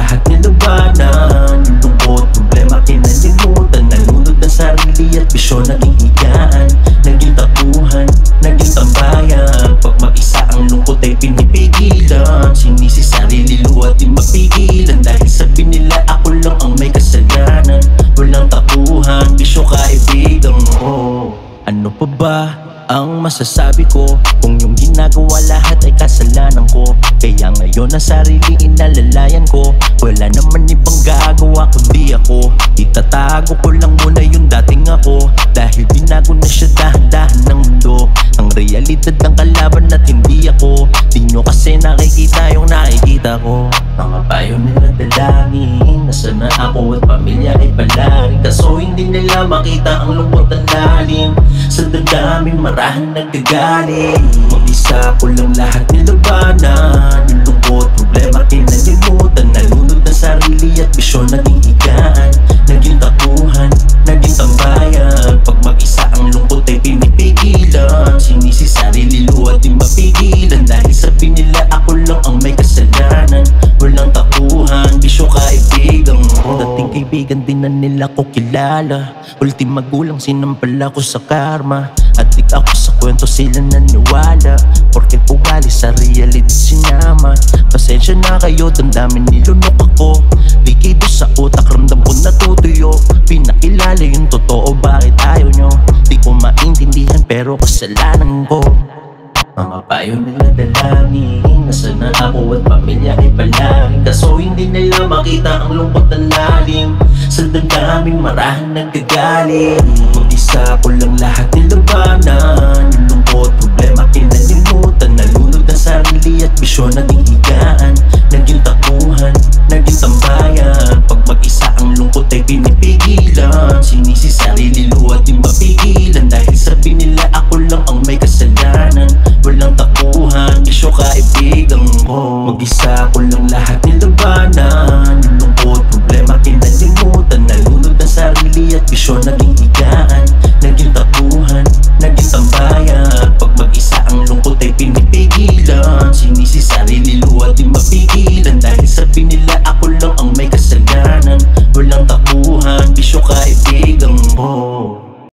lahat nilabanan. Yung lungkot, problema kinalimutan. Nalunod ng sarili at bisyo naging higaan. Naging tapuhan, naging tambayan. Pag mag-isa ang lungkot ay pinipigilan. Sinisi sarili luhat di mapigilan. Dahil sabi nila ako lang ang may kasalanan. Walang tapuhan, bisyo kaibigan mo. Ano pa ba ang masasabi ko kung yung ginagawa lahat ay kasalanan ko? Kaya ngayon ang sarili inalalayan ko. Wala naman ibang gagawa kundi ako. Itatago ko lang muna yung dating ako. Dahil binago na siya dahan-dahan ng mundo. Ang realidad ng kalaban at hindi ako. Di nyo kasi nakikita yung nakikita ko. Mga payo nila dalangin na sana ako at pamilya ay palarin. Kaso hindi nila makita ang lungkot ng lalim. Sa damdamin marahan nagagaling. Mag-isa ko lang lahat nilabanan. Yung lungkot, problema kinalimutan. Nalunod na sarili at bisyo naging higaan. Naging tapuhan, naging tambayan. Pag mag-isa ang lungkot ay pinipigilan. Sinisi sarili luhat di mapigilan. Dahil sabi nila ako lang ang may kasalanan. Walang tapuhan, bisyo kaibigan mo. Dating kaibigan din na nila ko kilala. Ultima gulang sinampala ko sa karma. Adik ako sa kwento sila naniwala. Porket ugali sa reality sinama. Pasensya na kayo, damdamin nilunok ako. Di kayo sa utak, ramdam ko natutuyo. Pinakilala yung totoo, bakit ayaw nyo? Di ko maintindihan pero kasalanan ko. Mga payo nila dalangin na sana ako at pamilya ay palarin. Kaso hindi nila makita ang lungkot ng lalim. Sa damdamin marahan nagagaling. Mag-isa ko lang lahat nilabanan. Yung lungkot, problema kinalimutan. Nalunod ng sarili at bisyo naging higaan. Naging tapuhan, naging tambayan. Pag mag-isa ang lungkot ay pinipigilan. Sinisi sarili luhat di mapigilan. Dahil sabi nila ako lang ang may kasalanan. Walang tapuhan, bisyo kaibigan ko. Mag-isa ko lang lahat nilabanan.